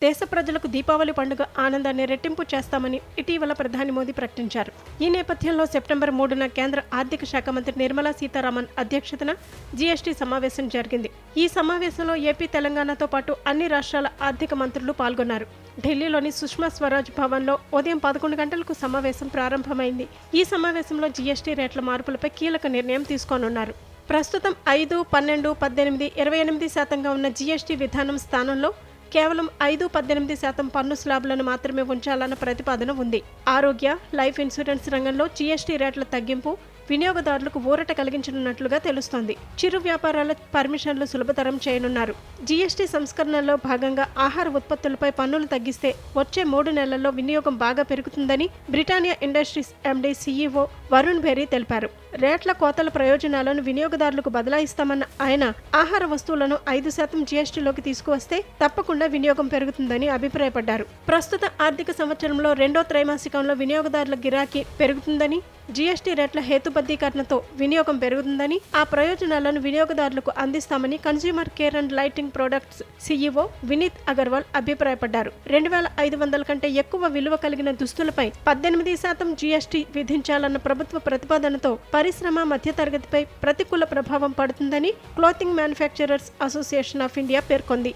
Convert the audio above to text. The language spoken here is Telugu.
దేశ ప్రజలకు దీపావళి పండుగ ఆనందాన్ని రెట్టింపు చేస్తామని ఇటీవల ప్రధాని మోదీ ప్రకటించారు. ఈ నేపథ్యంలో సెప్టెంబర్ 3న కేంద్ర ఆర్థిక శాఖ మంత్రి నిర్మలా సీతారామన్ అధ్యక్షతన జీఎస్టీ సమావేశం జరిగింది. ఈ సమావేశంలో ఏపీ, తెలంగాణతో పాటు అన్ని రాష్ట్రాల ఆర్థిక మంత్రులు పాల్గొన్నారు. ఢిల్లీలోని సుష్మా స్వరాజ్ భవన్లో ఉదయం 11 గంటలకు సమావేశం ప్రారంభమైంది. ఈ సమావేశంలో జీఎస్టీ రేట్ల మార్పులపై కీలక నిర్ణయం తీసుకోనున్నారు. ప్రస్తుతం 5, 12, 18, 28% ఉన్న జీఎస్టీ విధానం స్థానంలో కేవలం 5, 18% పన్ను స్లాబులను మాత్రమే ఉంచాలన్న ప్రతిపాదన ఉంది. ఆరోగ్య, లైఫ్ ఇన్సూరెన్స్ రంగంలో జీఎస్టీ రేట్ల తగ్గింపు వినియోగదారులకు ఊరట కలిగించనున్నట్లుగా తెలుస్తోంది. చిరు వ్యాపారాల పర్మిషన్లు సులభతరం చేయనున్నారు. జీఎస్టీ సంస్కరణలో భాగంగా ఆహార ఉత్పత్తులపై పన్నులు తగ్గిస్తే వచ్చే 3 నెలల్లో వినియోగం బాగా పెరుగుతుందని Britannia industries MD CEO Varun berry తెలిపారు. రేట్ల కోతల ప్రయోజనాలను వినియోగదారులకు బదలాయిస్తామన్న ఆయన ఆహార వస్తువులను 5% జీఎస్టీలోకి తీసుకువస్తే తప్పకుండా వినియోగం పెరుగుతుందని అభిప్రాయపడ్డారు. ప్రస్తుత ఆర్థిక సంవత్సరంలో 2వ త్రైమాసికంలో వినియోగదారుల గిరాకీ పెరుగుతుందని, జీఎస్టీ రేట్ల హేతుబద్ధీకరణతో వినియోగం పెరుగుతుందని, ఆ ప్రయోజనాలను వినియోగదారులకు అందిస్తామని consumer care and lighting products CEO Vineet Agarwal అభిప్రాయపడ్డారు. 2500 కంటే ఎక్కువ విలువ కలిగిన దుస్తులపై 18% జీఎస్టీ విధించాలన్న ప్రభుత్వ ప్రతిపాదనతో పరిశ్రమ, మధ్యతరగతిపై ప్రతికూల ప్రభావం పడుతుందని clothing manufacturers association of India పేర్కొంది.